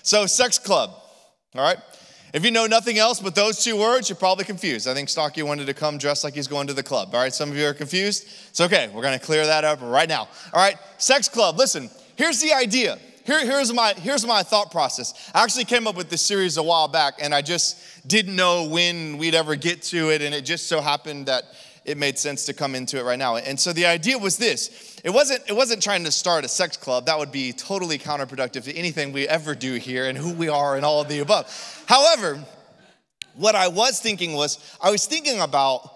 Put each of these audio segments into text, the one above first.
So sex club, all right? If you know nothing else but those two words, you're probably confused. I think Stocky wanted to come dressed like he's going to the club, all right? Some of you are confused. It's okay. We're going to clear that up right now, all right? Sex club, listen, here's the idea. Here's my thought process. I actually came up with this series a while back, and I just didn't know when we'd ever get to it, and it just so happened that it made sense to come into it right now. And so the idea was this. It wasn't trying to start a sex club. That would be totally counterproductive to anything we ever do here and who we are and all of the above. However, what I was thinking about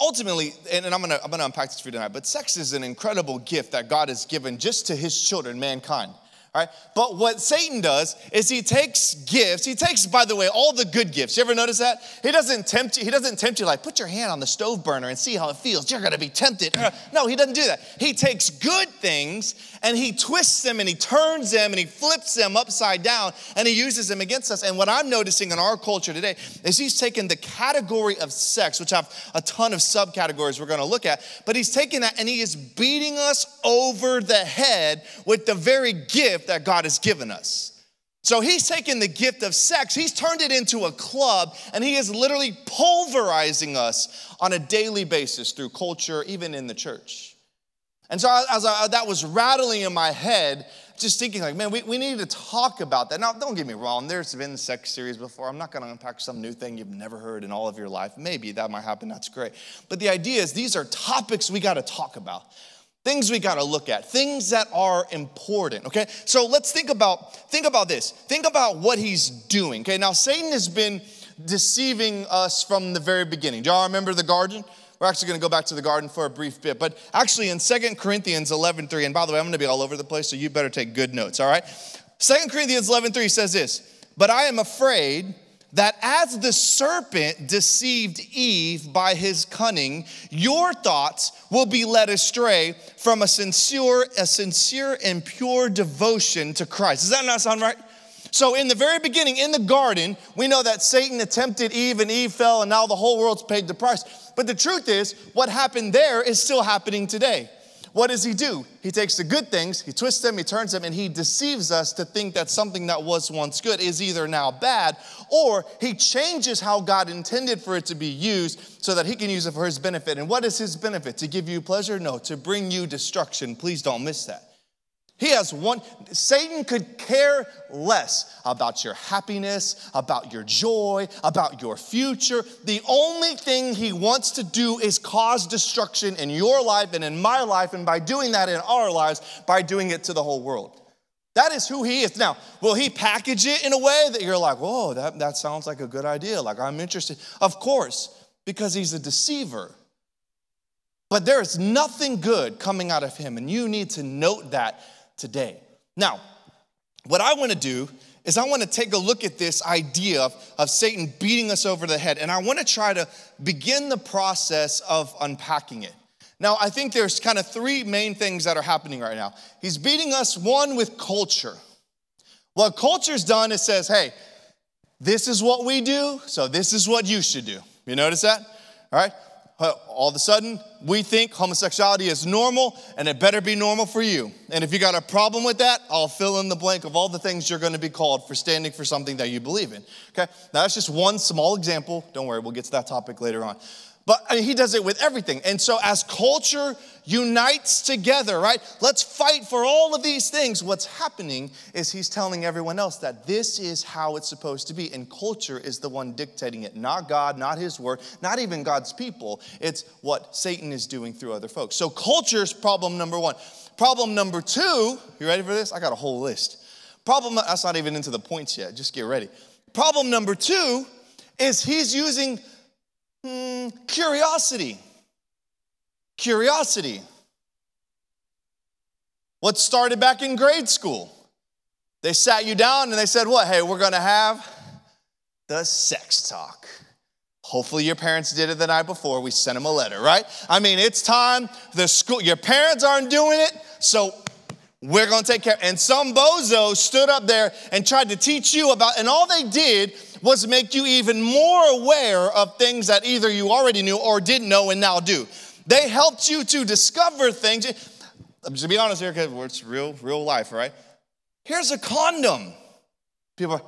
ultimately, and I'm gonna unpack this for you tonight, but sex is an incredible gift that God has given just to his children, mankind. All right? But what Satan does is he takes gifts. He takes, by the way, all the good gifts. You ever notice that? He doesn't tempt you. He doesn't tempt you like, put your hand on the stove burner and see how it feels. You're going to be tempted. No, he doesn't do that. He takes good things and he twists them and he turns them and he flips them upside down and he uses them against us. And what I'm noticing in our culture today is he's taken the category of sex, which have a ton of subcategories we're going to look at, but he's taken that and he is beating us over the head with the very gift that God has given us. So he's taken the gift of sex, he's turned it into a club, and he is literally pulverizing us on a daily basis through culture, even in the church. And so that was rattling in my head, just thinking like, man, we need to talk about that. Now, don't get me wrong, there's been sex series before. I'm not going to unpack some new thing you've never heard in all of your life. Maybe that might happen, that's great. But the idea is these are topics we got to talk about. Things we got to look at, things that are important, okay? So let's think about this. Think about what he's doing, okay? Now, Satan has been deceiving us from the very beginning. Do y'all remember the garden? We're actually going to go back to the garden for a brief bit. But actually in 2 Corinthians 11:3, and by the way, I'm going to be all over the place, so you better take good notes, all right? 2 Corinthians 11:3 says this, but I am afraid that as the serpent deceived Eve by his cunning, your thoughts will be led astray from a sincere and pure devotion to Christ. Does that not sound right? So in the very beginning, in the garden, we know that Satan attempted Eve and Eve fell and now the whole world's paid the price. But the truth is, what happened there is still happening today. What does he do? He takes the good things, he twists them, he turns them, and he deceives us to think that something that was once good is either now bad, or he changes how God intended for it to be used so that he can use it for his benefit. And what is his benefit? To give you pleasure? No, to bring you destruction. Please don't miss that. Satan could care less about your happiness, about your joy, about your future. The only thing he wants to do is cause destruction in your life and in my life, and by doing that in our lives, by doing it to the whole world. That is who he is. Now, will he package it in a way that you're like, whoa, that sounds like a good idea, like I'm interested? Of course, because he's a deceiver. But there is nothing good coming out of him, and you need to note that today. Now, what I want to do is I want to take a look at this idea of Satan beating us over the head, and I want to try to begin the process of unpacking it. Now, I think there's kind of three main things that are happening right now. He's beating us, one, with culture. What culture's done is says, hey, this is what we do, so this is what you should do. You notice that? All right? All of a sudden, we think homosexuality is normal, and it better be normal for you. And if you got a problem with that, I'll fill in the blank of all the things you're going to be called for standing for something that you believe in. Okay? Now, that's just one small example. Don't worry, we'll get to that topic later on. But he does it with everything. And so as culture unites together, right? Let's fight for all of these things. What's happening is he's telling everyone else that this is how it's supposed to be. And culture is the one dictating it. Not God, not his word, not even God's people. It's what Satan is doing through other folks. So culture is problem number one. Problem number two, you ready for this? I got a whole list. That's not even into the points yet. Just get ready. Problem number two is he's using curiosity. Curiosity. What started back in grade school? They sat you down and they said, what? Hey, we're going to have the sex talk. Hopefully your parents did it the night before. We sent them a letter, right? I mean, it's time. Your parents aren't doing it, so we're going to take care. And some bozo stood up there and tried to teach you about, and all they did was make you even more aware of things that either you already knew or didn't know and now do. They helped you to discover things. I'm just be honest here because it's real life, right? Here's a condom. People are,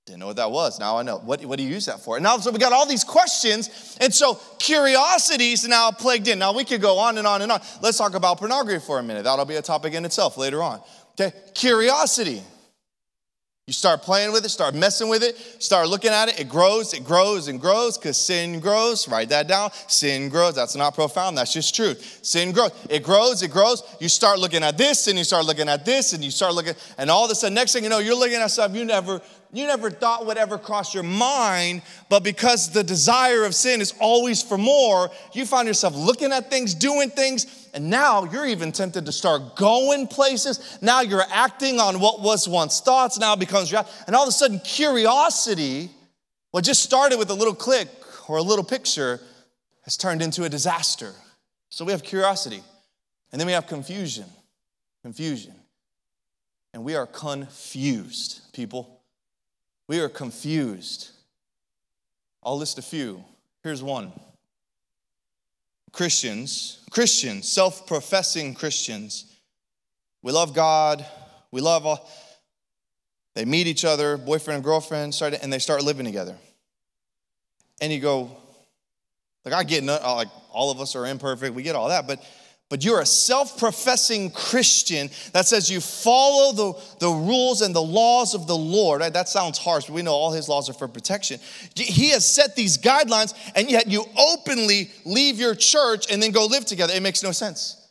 didn't know what that was. Now I know. What do you use that for? And now so we got all these questions. And so curiosity is now plugged in. Now we could go on and on and on. Let's talk about pornography for a minute. That'll be a topic in itself later on. Okay, curiosity. You start playing with it, start messing with it, start looking at it. It grows and grows because sin grows. Write that down. Sin grows. That's not profound. That's just truth. Sin grows. It grows. You start looking at this and you start looking at this and you start looking, and all of a sudden, next thing you know, you're looking at stuff you never thought would ever cross your mind, but because the desire of sin is always for more, you find yourself looking at things, doing things, and now you're even tempted to start going places. Now you're acting on what was once thoughts, now becomes reality. And all of a sudden, curiosity, what just started with a little click or a little picture, has turned into a disaster. So we have curiosity, and then we have confusion. And we are confused, people. We are confused. I'll list a few. Here's one. Christians, self-professing Christians. We love God. They meet each other, boyfriend and girlfriend, and they start living together. And you go, like, I get, like, all of us are imperfect. We get all that, but you're a self-professing Christian that says you follow the rules and the laws of the Lord. Right? That sounds harsh, but we know all his laws are for protection. He has set these guidelines, and yet you openly leave your church and then go live together. It makes no sense.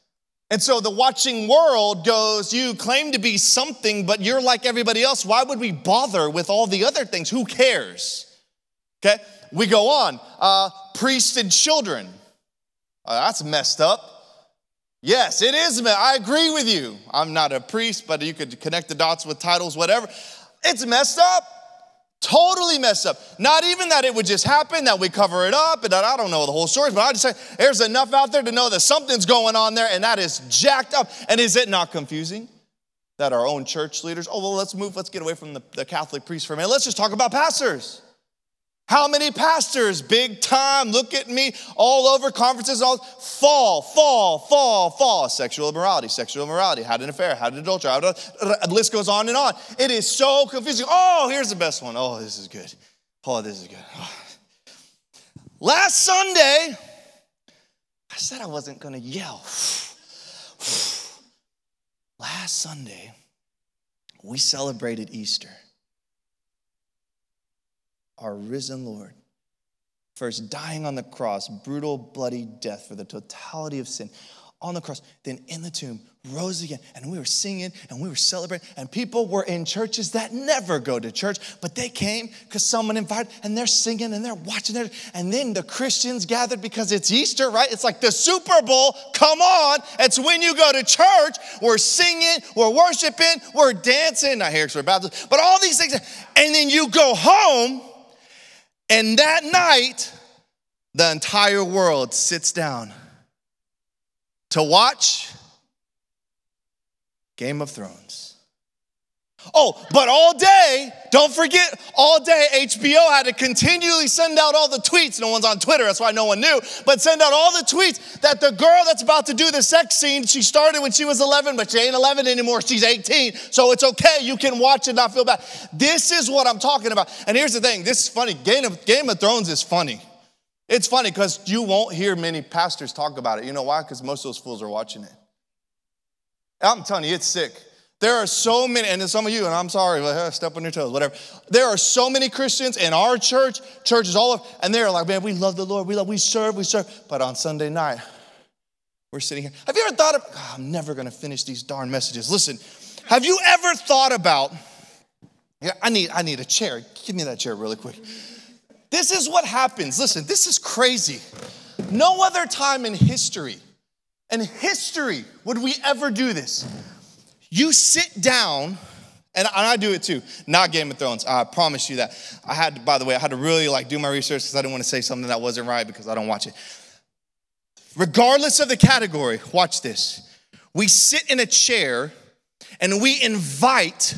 And so the watching world goes, you claim to be something, but you're like everybody else. Why would we bother with all the other things? Who cares? Okay, we go on. Priests and children. That's messed up. Yes, it is. I agree with you. I'm not a priest, but you could connect the dots with titles, whatever. It's messed up. Totally messed up. Not even that it would just happen, that we cover it up, and I don't know the whole story, but I just say there's enough out there to know that something's going on there, and that is jacked up. And is it not confusing that our own church leaders, let's get away from the Catholic priests for a minute. Let's just talk about pastors. How many pastors, big time, look at me, all over conferences, all fall. Sexual immorality, had an affair, had an adultery, the list goes on and on. It is so confusing. Oh, here's the best one. Oh, this is good. Oh, this is good. Oh. Last Sunday, I said I wasn't going to yell. Last Sunday, we celebrated Easter. Our risen Lord, first dying on the cross, brutal, bloody death for the totality of sin on the cross, then in the tomb, rose again, and we were singing, and we were celebrating, and people were in churches that never go to church, but they came because someone invited, and they're singing, and they're watching it, and then the Christians gathered because it's Easter, right? It's like the Super Bowl. Come on. It's when you go to church, we're singing, we're worshiping, we're dancing, not here because we're Baptist, but all these things, and then you go home, and that night, the entire world sits down to watch Game of Thrones. Oh, but all day, don't forget, all day HBO had to continually send out all the tweets. No one's on Twitter, that's why no one knew. But send out all the tweets that the girl that's about to do the sex scene, she started when she was 11, but she ain't 11 anymore, she's 18. So it's okay, you can watch and not feel bad. This is what I'm talking about. And here's the thing, this is funny. Game of Thrones is funny. It's funny because you won't hear many pastors talk about it. You know why? Because most of those fools are watching it. I'm telling you, it's sick. There are so many, and some of you, and I'm sorry, step on your toes, whatever. There are so many Christians in our church, churches all over, and they're like, man, we love the Lord, we serve. But on Sunday night, we're sitting here. Have you ever thought of, I'm never going to finish these darn messages. Listen, have you ever thought about, I need a chair. Give me that chair really quick. This is what happens. Listen, this is crazy. No other time in history would we ever do this. You sit down, and I do it too, not Game of Thrones, I promise you that. I had to really do my research because I didn't want to say something that wasn't right because I don't watch it. Regardless of the category, watch this. We sit in a chair and we invite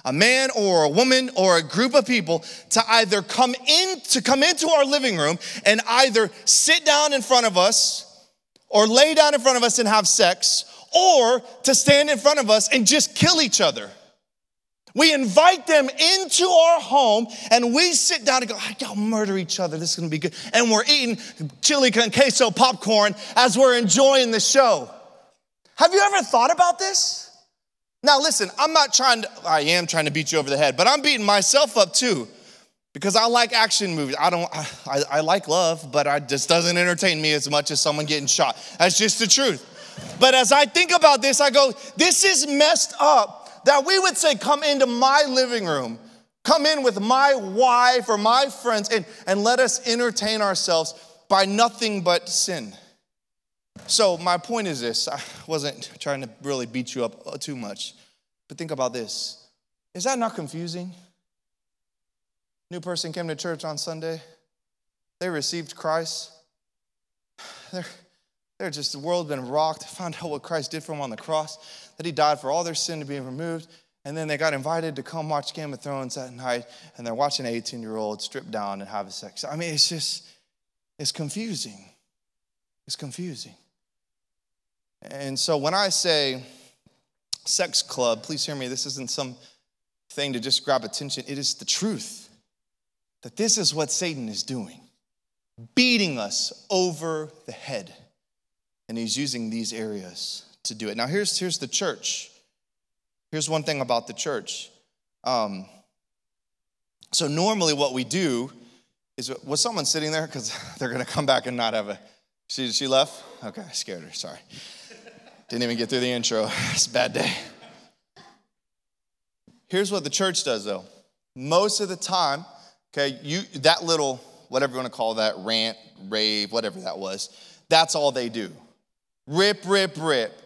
a man or a woman or a group of people to either come into our living room and either sit down in front of us or lay down in front of us and have sex, or to stand in front of us and just kill each other. We invite them into our home, and we sit down and go, y'all murder each other. This is going to be good. And we're eating chili con queso popcorn as we're enjoying the show. Have you ever thought about this? Now, listen, I am trying to beat you over the head, but I'm beating myself up too, because I like action movies. I like love, but it just doesn't entertain me as much as someone getting shot. That's just the truth. But as I think about this, I go, this is messed up. That we would say, come into my living room, come in with my wife or my friends, and let us entertain ourselves by nothing but sin. So my point is this. I wasn't trying to really beat you up too much, but think about this. Is that not confusing? New person came to church on Sunday. They received Christ. They're just, the world's been rocked. Found out what Christ did for them on the cross, that he died for all their sin to be removed. And then they got invited to come watch Game of Thrones that night, and they're watching an 18-year-old strip down and have sex. I mean, it's confusing. It's confusing. And so when I say sex club, please hear me, this isn't some thing to just grab attention. It is the truth that this is what Satan is doing, beating us over the head. And he's using these areas to do it. Now, here's the church. Here's one thing about the church. So normally what we do is, was someone sitting there? Because they're going to come back and not have a, she left? Okay, I scared her, sorry. Didn't even get through the intro. It's a bad day. Here's what the church does, though. Most of the time, okay, that little, whatever you want to call that, rant, rave, whatever that was, that's all they do. Rip, rip, rip.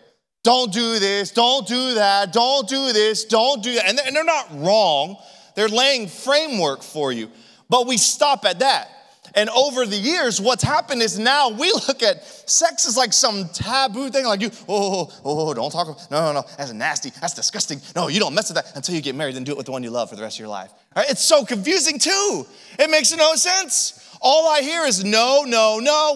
Don't do this, don't do that, don't do this, don't do that. And they're not wrong. They're laying framework for you. But we stop at that. And over the years, what's happened is now we look at sex as like some taboo thing. Like don't talk about, no, that's nasty, that's disgusting. No, you don't mess with that until you get married, then do it with the one you love for the rest of your life. All right? It's so confusing too. It makes no sense. All I hear is no,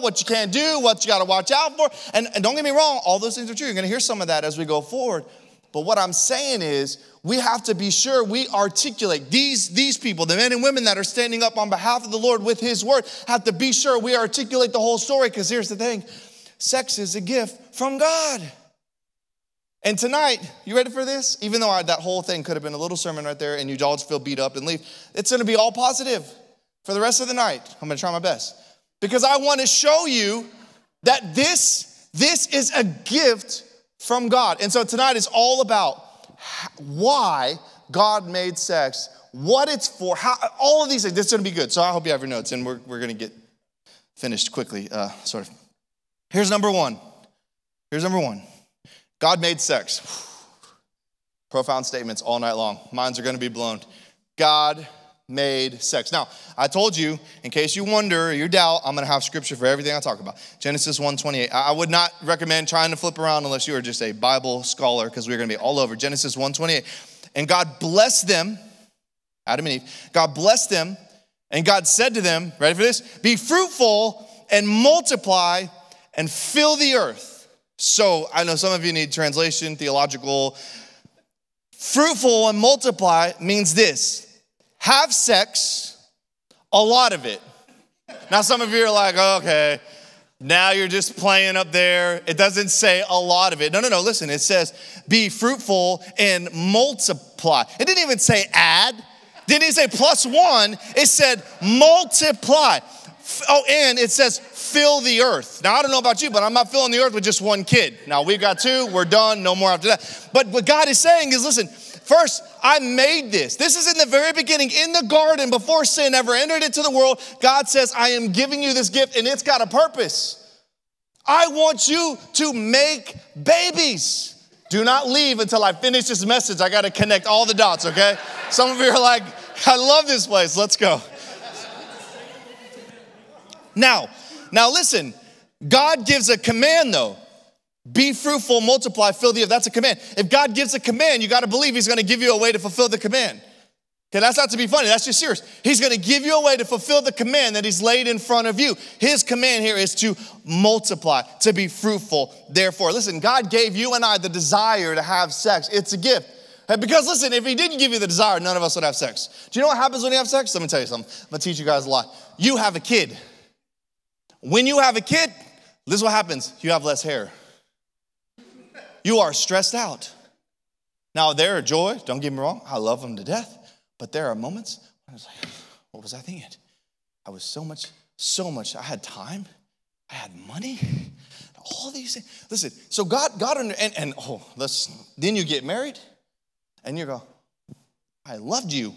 what you can't do, what you got to watch out for. And don't get me wrong, all those things are true. You're going to hear some of that as we go forward. But what I'm saying is we have to be sure we articulate these people, the men and women that are standing up on behalf of the Lord with his word, have to be sure we articulate the whole story, because here's the thing. Sex is a gift from God. And tonight, you ready for this? Even though that whole thing could have been a little sermon right there and you all just feel beat up and leave, it's going to be all positive. For the rest of the night, I'm going to try my best. Because I want to show you that this is a gift from God. And so tonight is all about why God made sex, what it's for, how, all of these things. This is going to be good. So I hope you have your notes, and we're going to get finished quickly, sort of. Here's number one. God made sex. Profound statements all night long. Minds are going to be blown. God made sex. Now, I told you, in case you wonder or you doubt, I'm going to have scripture for everything I talk about. Genesis 1:28. I would not recommend trying to flip around unless you are just a Bible scholar, because we're going to be all over. Genesis 1:28. And God blessed them, Adam and Eve. God blessed them, and God said to them, ready for this? Be fruitful and multiply and fill the earth. So I know some of you need translation, theological. Fruitful and multiply means this. Have sex, a lot of it. Now some of you are like, okay, now you're just playing up there. It doesn't say a lot of it. No, listen, it says be fruitful and multiply. It didn't even say add. Didn't even say plus one. It said multiply. Oh, and it says fill the earth. Now I don't know about you, but I'm not filling the earth with just one kid. Now we've got two, we're done, no more after that. But what God is saying is, listen, first, I made this. This is in the very beginning, in the garden, before sin ever entered into the world. God says, I am giving you this gift, and it's got a purpose. I want you to make babies. Do not leave until I finish this message. I got to connect all the dots, okay? Some of you are like, I love this place. Let's go. Now listen, God gives a command, though. Be fruitful, multiply, fill the earth. That's a command. If God gives a command, you got to believe he's going to give you a way to fulfill the command. Okay, that's not to be funny. That's just serious. He's going to give you a way to fulfill the command that he's laid in front of you. His command here is to multiply, to be fruitful. Therefore, listen, God gave you and I the desire to have sex. It's a gift. Because listen, if he didn't give you the desire, none of us would have sex. Do you know what happens when you have sex? Let me tell you something. I'm going to teach you guys a lot. You have a kid. When you have a kid, this is what happens. You have less hair. You are stressed out. Now, there are joy. Don't get me wrong. I love them to death. But there are moments I was like, what was I thinking? I was so much. I had time. I had money. All these things. Listen, so God, then you get married and you go, I loved you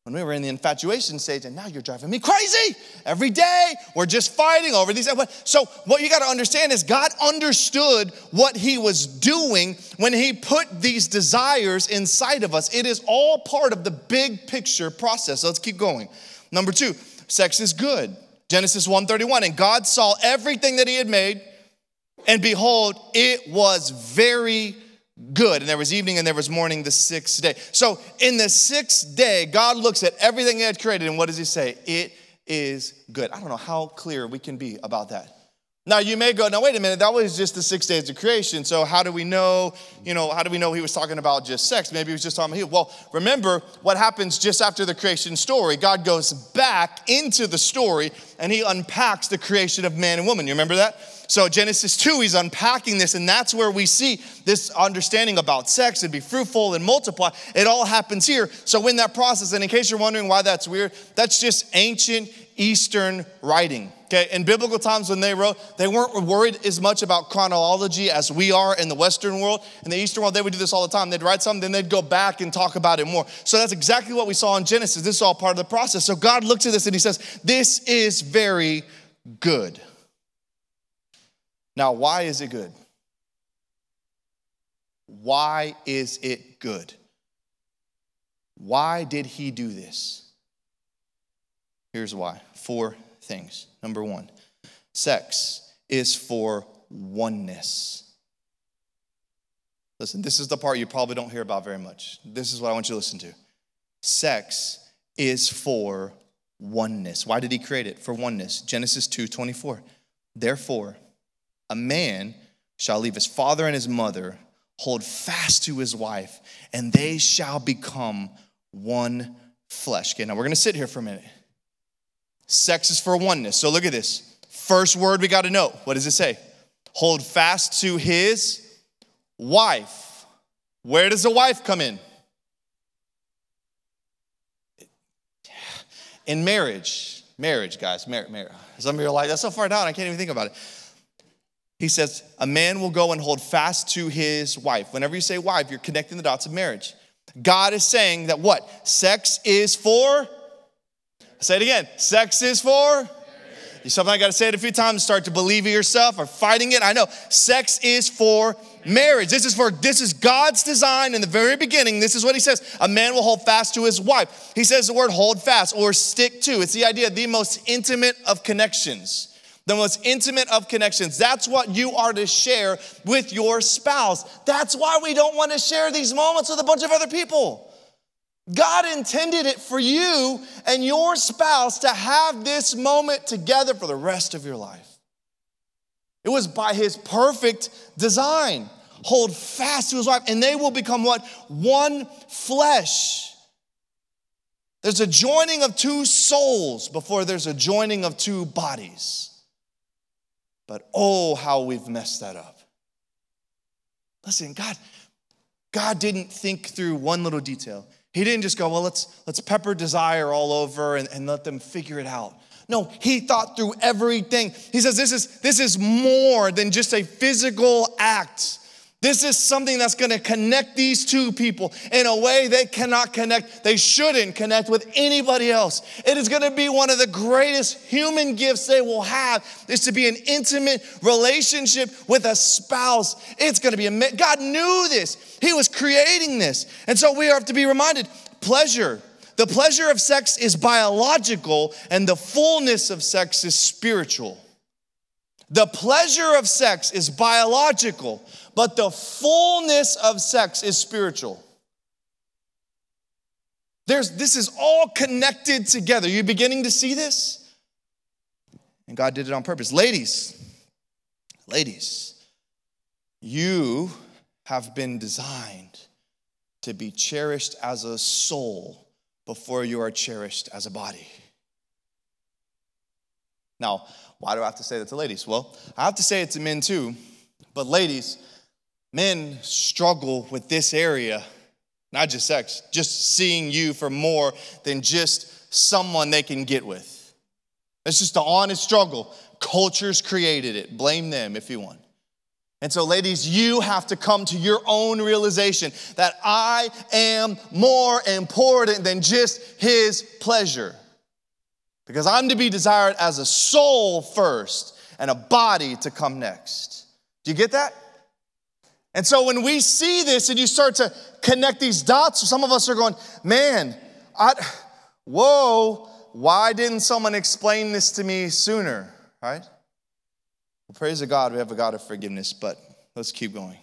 when we were in the infatuation stage, and now you're driving me crazy. Every day, we're just fighting over these. So what you got to understand is God understood what he was doing when he put these desires inside of us. It is all part of the big picture process. So let's keep going. Number 2, sex is good. Genesis 1:31, and God saw everything that he had made, and behold, it was very good. And there was evening and there was morning the 6th day. So in the 6th day, God looks at everything he had created, and what does he say? It is good. I don't know how clear we can be about that. Now you may go, now wait a minute, that was just the 6 days of creation. So how do we know, how do we know he was talking about just sex? Maybe he was just talking about, well, remember what happens just after the creation story. God goes back into the story and he unpacks the creation of man and woman. You remember that? So Genesis 2, he's unpacking this, and that's where we see this understanding about sex and be fruitful and multiply. It all happens here. So in that process, and in case you're wondering why that's weird, that's just ancient Eastern writing. Okay, in biblical times when they wrote, they weren't worried as much about chronology as we are in the Western world. In the Eastern world, they would do this all the time. They'd write something, then they'd go back and talk about it more. So that's exactly what we saw in Genesis. This is all part of the process. So God looks at this and he says, this is very good. Now, why is it good? Why is it good? Why did he do this? Here's why. 4 things. Number 1, sex is for oneness. Listen, this is the part you probably don't hear about very much. This is what I want you to listen to. Sex is for oneness. Why did he create it? For oneness. Genesis 2:24. Therefore, a man shall leave his father and his mother, hold fast to his wife, and they shall become one flesh. Okay, now we're going to sit here for a minute. Sex is for oneness. So look at this. First word we got to know. What does it say? Hold fast to his wife. Where does the wife come in? In marriage. Marriage, guys. Marriage. Some of you are like, that's so far down, I can't even think about it. He says, a man will go and hold fast to his wife. Whenever you say wife, you're connecting the dots of marriage. God is saying that what? Sex is for? Say it again. Sex is for? You sometimes got to say it a few times, start to believe it yourself or fighting it. I know. Sex is for marriage. This is God's design in the very beginning. This is what he says. A man will hold fast to his wife. He says the word hold fast or stick to. It's the idea of the most intimate of connections. The most intimate of connections. That's what you are to share with your spouse. That's why we don't want to share these moments with a bunch of other people. God intended it for you and your spouse to have this moment together for the rest of your life. It was by his perfect design. Hold fast to his wife, and they will become what? One flesh. There's a joining of 2 souls before there's a joining of 2 bodies. But oh, how we've messed that up. Listen, God didn't think through one little detail. He didn't just go, well, let's pepper desire all over and let them figure it out. No, he thought through everything. He says this is more than just a physical act. This is something that's going to connect these 2 people in a way they cannot connect. They shouldn't connect with anybody else. It is going to be one of the greatest human gifts they will have is to be an intimate relationship with a spouse. It's going to be amazing. God knew this. He was creating this. And so we have to be reminded, pleasure. The pleasure of sex is biological and the fullness of sex is spiritual. The pleasure of sex is biological, but the fullness of sex is spiritual. This is all connected together. You're beginning to see this? And God did it on purpose. Ladies, you have been designed to be cherished as a soul before you are cherished as a body. Now, why do I have to say that to ladies? Well, I have to say it to men too, but ladies, men struggle with this area, not just sex, just seeing you for more than just someone they can get with. It's just an honest struggle. Culture's created it. Blame them if you want. And so, ladies, you have to come to your own realization that I am more important than just his pleasure. Because I'm to be desired as a soul first and a body to come next. Do you get that? And so when we see this and you start to connect these dots, some of us are going, man, why didn't someone explain this to me sooner, right? Well, praise the God, we have a God of forgiveness, but let's keep going.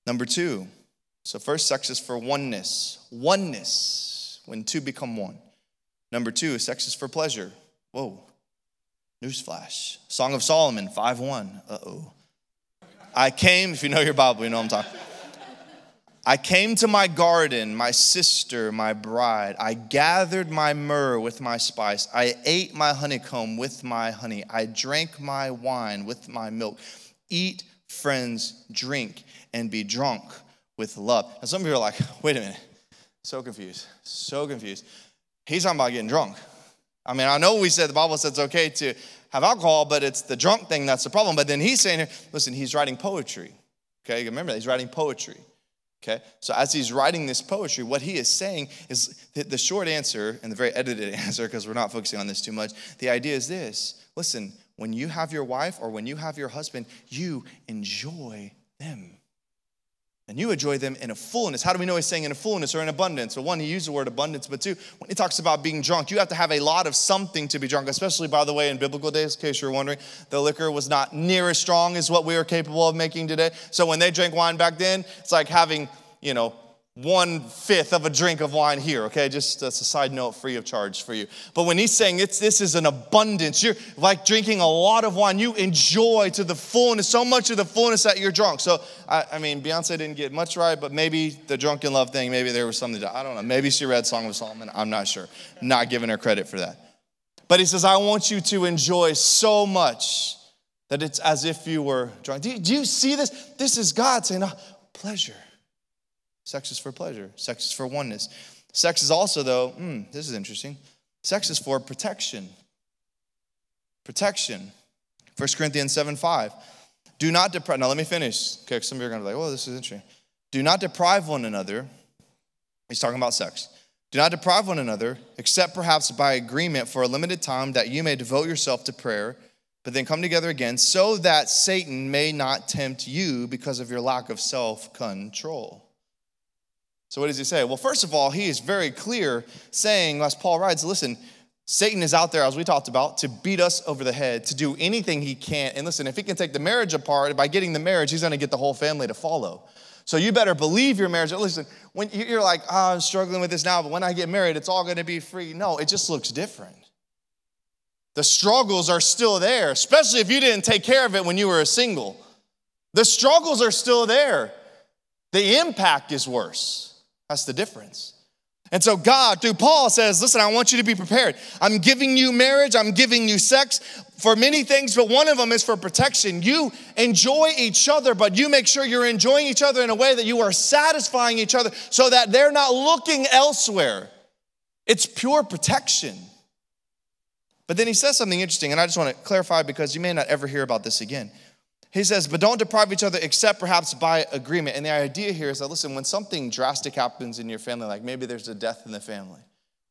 Number 2, so first, sex is for oneness. Oneness, when two become one. Number 2, sex is for pleasure. Whoa, newsflash. Song of Solomon, 5:1. Uh-oh. I came, if you know your Bible, you know what I'm talking. I came to my garden, my sister, my bride. I gathered my myrrh with my spice. I ate my honeycomb with my honey. I drank my wine with my milk. Eat, friends, drink, and be drunk with love. Now some of you are like, wait a minute. So confused. He's talking about getting drunk. I mean, I know the Bible says it's okay to have alcohol, but it's the drunk thing that's the problem. But then he's saying here, listen, he's writing poetry. Okay, remember that, he's writing poetry. Okay, so as he's writing this poetry, what he is saying is the short answer and the very edited answer, because we're not focusing on this too much. The idea is this: listen, when you have your wife or when you have your husband, you enjoy them. And you enjoy them in a fullness. How do we know he's saying in a fullness or in abundance? Well, one, he used the word abundance, but two, when he talks about being drunk, you have to have a lot of something to be drunk, especially, by the way, in biblical days, in case you're wondering, the liquor was not near as strong as what we are capable of making today. So when they drank wine back then, it's like having, 1/5 of a drink of wine here, okay? Just that's a side note, free of charge for you. But when he's saying this is an abundance, you're like drinking a lot of wine. You enjoy to the fullness, so much of the fullness that you're drunk. So, I mean, Beyonce didn't get much right, but maybe the drunken love thing, maybe there was something I don't know. Maybe she read Song of Solomon. I'm not sure. Not giving her credit for that. But he says, I want you to enjoy so much that it's as if you were drunk. Do you see this? This is God saying, pleasure. Sex is for pleasure. Sex is for oneness. Sex is also, though, this is interesting. Sex is for protection. Protection. 1 Corinthians 7:5. Do not deprive. Now, let me finish. Okay, some of you are going to be like, oh, this is interesting. Do not deprive one another. He's talking about sex. Do not deprive one another, except perhaps by agreement for a limited time, that you may devote yourself to prayer, but then come together again, so that Satan may not tempt you because of your lack of self-control. So what does he say? Well, first of all, he is very clear saying, as Paul writes, listen, Satan is out there, as we talked about, to beat us over the head, to do anything he can. And listen, if he can take the marriage apart, by getting the marriage, he's going to get the whole family to follow. So you better believe your marriage. Listen, when you're like, I'm struggling with this now, but when I get married, it's all going to be free. No, it just looks different. The struggles are still there, especially if you didn't take care of it when you were a single. The struggles are still there. The impact is worse. That's the difference. And so God, through Paul, says, listen, I want you to be prepared. I'm giving you marriage. I'm giving you sex for many things, but one of them is for protection. You enjoy each other, but you make sure you're enjoying each other in a way that you are satisfying each other so that they're not looking elsewhere. It's pure protection. But then he says something interesting, and I just want to clarify because you may not ever hear about this again. He says, but don't deprive each other except perhaps by agreement. And the idea here is that, listen, when something drastic happens in your family, like maybe there's a death in the family,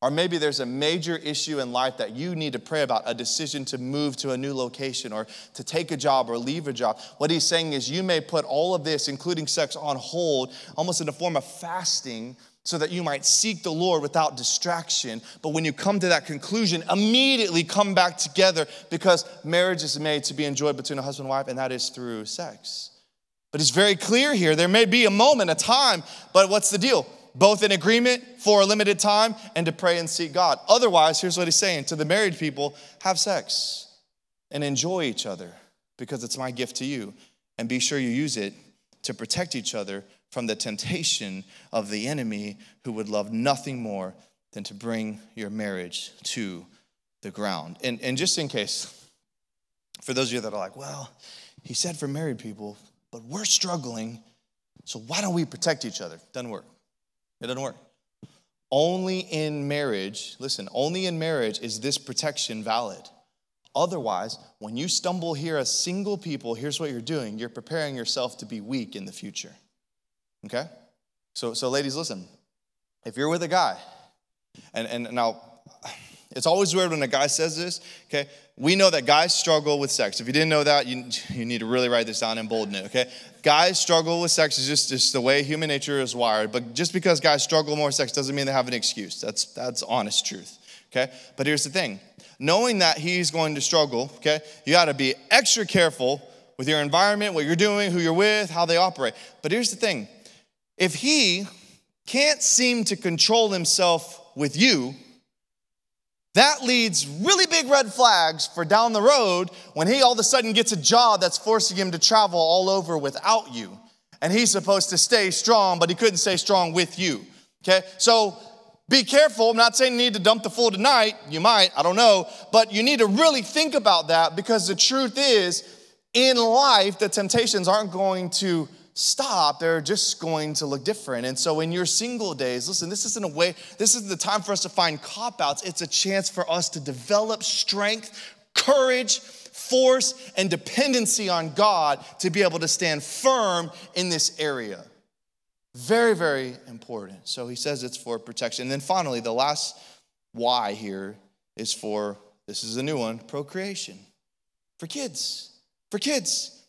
or maybe there's a major issue in life that you need to pray about, a decision to move to a new location or to take a job or leave a job. What he's saying is you may put all of this, including sex, on hold, almost in the form of fasting, so that you might seek the Lord without distraction. But when you come to that conclusion, immediately come back together, because marriage is made to be enjoyed between a husband and wife, and that is through sex. But it's very clear here. There may be a moment, a time, but what's the deal? Both in agreement for a limited time and to pray and seek God. Otherwise, here's what he's saying to the married people: have sex and enjoy each other, because it's my gift to you. And be sure you use it to protect each other from the temptation of the enemy who would love nothing more than to bring your marriage to the ground. And just in case, for those of you that are like, well, he said for married people, but we're struggling, so why don't we protect each other? Doesn't work. It doesn't work. Only in marriage, listen, only in marriage is this protection valid. Otherwise, when you stumble here as single people, here's what you're doing. You're preparing yourself to be weak in the future. Okay? So ladies, listen. If you're with a guy, and now, it's always weird when a guy says this, okay? We know that guys struggle with sex. If you didn't know that, you need to really write this down and bolden it, okay? Guys struggle with sex is just the way human nature is wired. But just because guys struggle more with sex doesn't mean they have an excuse. That's honest truth, okay? But here's the thing. Knowing that he's going to struggle, okay, you got to be extra careful with your environment, what you're doing, who you're with, how they operate. But here's the thing. If he can't seem to control himself with you, that leads really big red flags for down the road when he all of a sudden gets a job that's forcing him to travel all over without you. And he's supposed to stay strong, but he couldn't stay strong with you, okay? So be careful. I'm not saying you need to dump the fool tonight. You might, I don't know. But you need to really think about that because the truth is, in life, the temptations aren't going to stop. They're just going to look different. And so in your single days, listen, this isn't the time for us to find cop-outs. It's a chance for us to develop strength, courage, force, and dependency on God to be able to stand firm in this area. Very, very important. So he says it's for protection. And then finally, the last why here is for, this is a new one, procreation. For kids. For kids.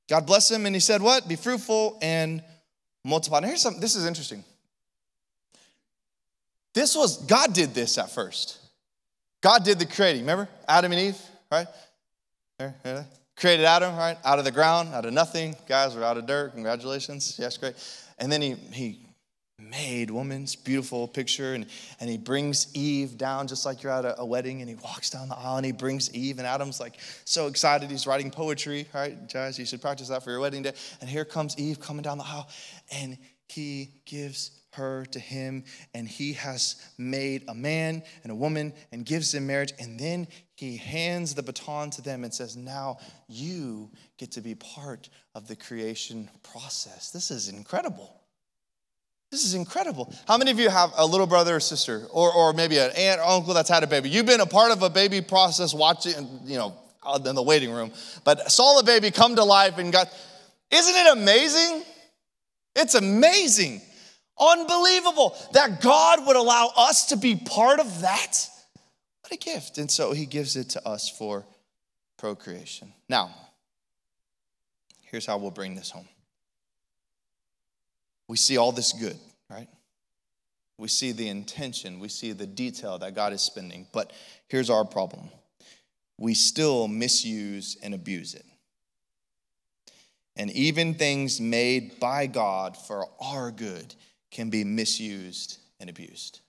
God bless him, and he said what? Be fruitful and multiply. Now here's something, this is interesting. God did this at first. God did the creating, remember? Adam and Eve, right? Created Adam, right? Out of the ground, out of nothing. Guys, we're out of dirt. Congratulations. Yes, great. And then he made woman's beautiful picture, and he brings Eve down just like you're at a wedding, and he walks down the aisle, and he brings Eve, and Adam's like so excited. He's writing poetry, right? Guys, you should practice that for your wedding day. And here comes Eve coming down the aisle, and he gives her to him, and he has made a man and a woman and gives them marriage, and then he hands the baton to them and says, now you get to be part of the creation process. This is incredible. This is incredible. How many of you have a little brother or sister, or maybe an aunt or uncle that's had a baby? You've been a part of a baby process watching, in the waiting room, but saw the baby come to life and isn't it amazing? It's amazing. Unbelievable that God would allow us to be part of that. What a gift. And so he gives it to us for procreation. Now, here's how we'll bring this home. We see all this good, right? We see the intention. We see the detail that God is spending. But here's our problem. We still misuse and abuse it. And even things made by God for our good can be misused and abused.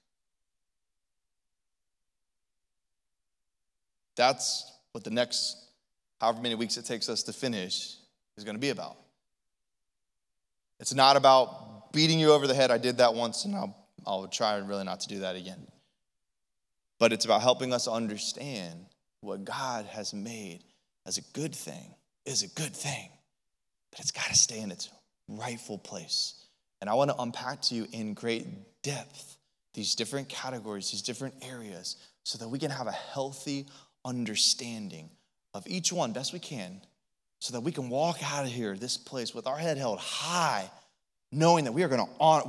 That's what the next however many weeks it takes us to finish is going to be about. It's not about beating you over the head. I did that once, and I'll try really not to do that again. But it's about helping us understand what God has made as a good thing is a good thing. But it's got to stay in its rightful place. And I want to unpack to you in great depth these different categories, these different areas, so that we can have a healthy understanding of each one best we can, so that we can walk out of here, this place, with our head held high, knowing that we're going to honor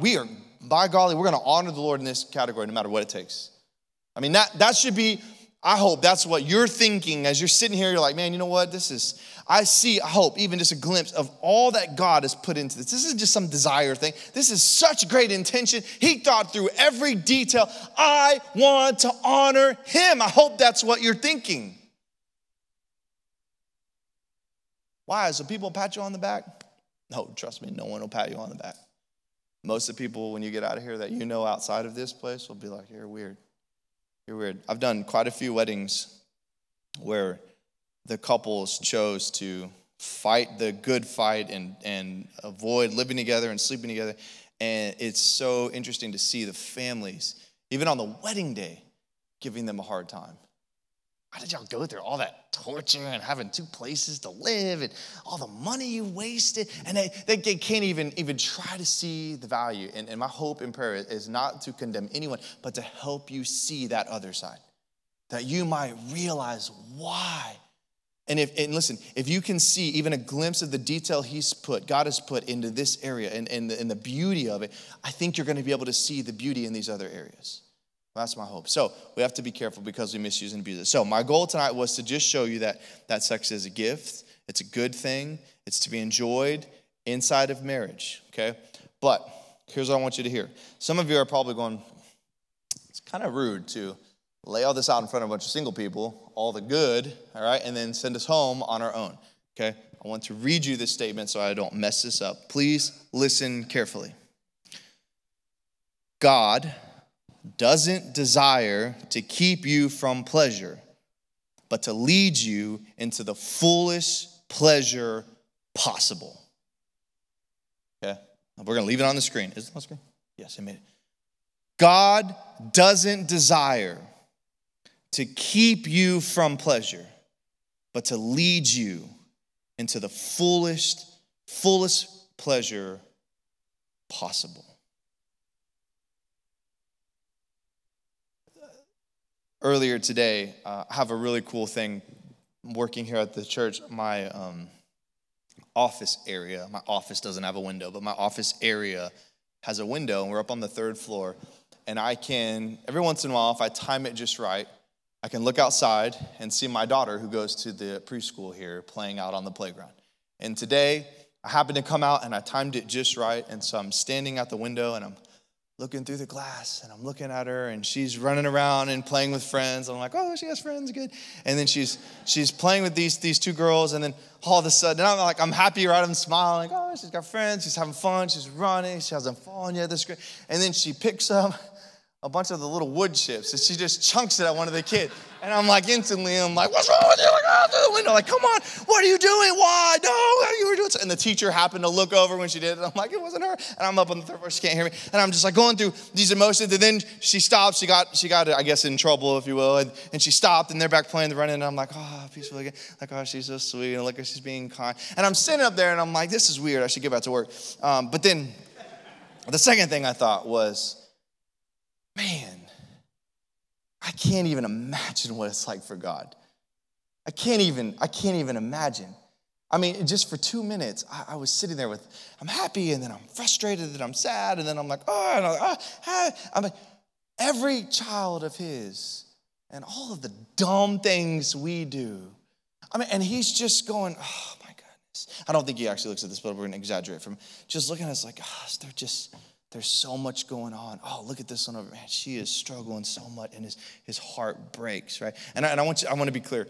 the Lord in this category no matter what it takes. I mean, that should be, I hope that's what you're thinking as you're sitting here. You're like, man, you know what? I hope, even just a glimpse of all that God has put into this. This isn't just some desire thing. This is such great intention. He thought through every detail. I want to honor him. I hope that's what you're thinking. Why? So people pat you on the back? No, trust me, no one will pat you on the back. Most of the people, when you get out of here that you know outside of this place, will be like, you're weird. You're weird. I've done quite a few weddings where the couples chose to fight the good fight and avoid living together and sleeping together. And it's so interesting to see the families, even on the wedding day, giving them a hard time. Why did y'all go through all that torture and having 2 places to live and all the money you wasted? And they can't even try to see the value. And my hope and prayer is not to condemn anyone, but to help you see that other side, that you might realize why. And listen, if you can see even a glimpse of the detail God has put into this area and the beauty of it, I think you're going to be able to see the beauty in these other areas. That's my hope. So we have to be careful because we misuse and abuse it. So my goal tonight was to just show you that sex is a gift. It's a good thing. It's to be enjoyed inside of marriage, okay? But here's what I want you to hear. Some of you are probably going, it's kind of rude to lay all this out in front of a bunch of single people, all the good, all right, and then send us home on our own, okay? I want to read you this statement so I don't mess this up. Please listen carefully. God doesn't desire to keep you from pleasure, but to lead you into the fullest pleasure possible. Okay? We're going to leave it on the screen. Is it on the screen? Yes, I made it. God doesn't desire to keep you from pleasure, but to lead you into the fullest pleasure possible. Earlier today, I have a really cool thing working here at the church. My office area, my office doesn't have a window, but my office area has a window, and we're up on the 3rd floor. And I can, every once in a while, if I time it just right, I can look outside and see my daughter who goes to the preschool here playing out on the playground. And today, I happened to come out and I timed it just right. And so I'm standing at the window and I'm looking through the glass, and I'm looking at her, and she's running around and playing with friends. I'm like, oh, she has friends, good. And then she's playing with these 2 girls, and then all of a sudden, I'm happy, right? I'm smiling, like, oh, she's got friends, she's having fun, she's running, she hasn't fallen yet. This great. And then she picks up a bunch of the little wood chips, and she just chunks it at one of the kids. And I'm like, instantly, what's wrong with you? Like, out through the window, like, come on, what are you doing? Why? No, you were doing so. And the teacher happened to look over when she did it. I'm like, it wasn't her. And I'm up on the 3rd floor, she can't hear me. And I'm just like going through these emotions. And then she stopped. She got I guess, in trouble, if you will. And she stopped, and they're back playing the running. And I'm like, oh, peaceful again. Like, oh, she's so sweet. And look at she's being kind. And I'm sitting up there, and I'm like, this is weird. I should get back to work. But then the second thing I thought was, man, I can't even imagine what it's like for God. I can't even imagine. I mean, just for 2 minutes, I was sitting there I'm happy, and then I'm frustrated, and I'm sad, and then I'm like, oh, and I'm like, every child of his, and all of the dumb things we do. I mean, and he's just going, oh my goodness. I don't think he actually looks at this, but we're going to exaggerate from just looking at us like, there's so much going on. Oh, look at this one over. Man, she is struggling so much, and his heart breaks, right? And I want to be clear.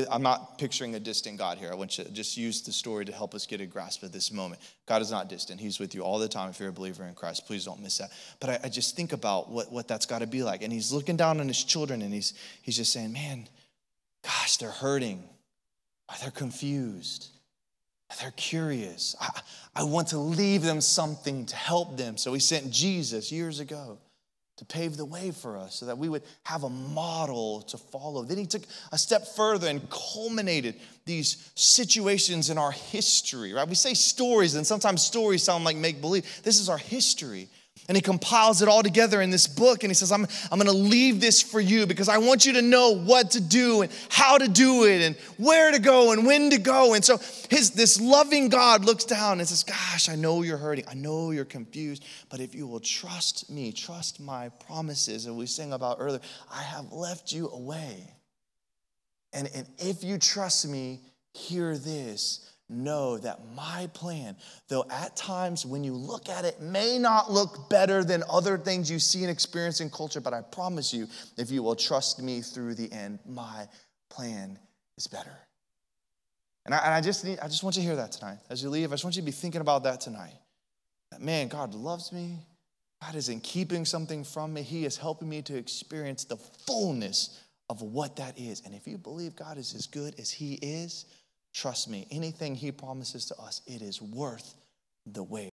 I'm not picturing a distant God here. I want you to just use the story to help us get a grasp of this moment. God is not distant. He's with you all the time if you're a believer in Christ. Please don't miss that. But I just think about what that's got to be like. And he's looking down on his children, and he's just saying, man, gosh, they're hurting. They're confused. They're curious. I want to leave them something to help them. So he sent Jesus years ago to pave the way for us so that we would have a model to follow. Then he took a step further and culminated these situations in our history, right? We say stories, and sometimes stories sound like make-believe. This is our history. And he compiles it all together in this book, and he says, I'm going to leave this for you because I want you to know what to do and how to do it and where to go and when to go. And so this loving God looks down and says, gosh, I know you're hurting. I know you're confused, but if you will trust me, trust my promises, and we sang about earlier, I have left you away. And if you trust me, hear this. Know that my plan, though at times when you look at it, may not look better than other things you see and experience in culture, but I promise you, if you will trust me through the end, my plan is better. And I just want you to hear that tonight. As you leave, I just want you to be thinking about that tonight. That, man, God loves me. God isn't keeping something from me. He is helping me to experience the fullness of what that is. And if you believe God is as good as he is, Trust me, anything he promises to us, it is worth the wait.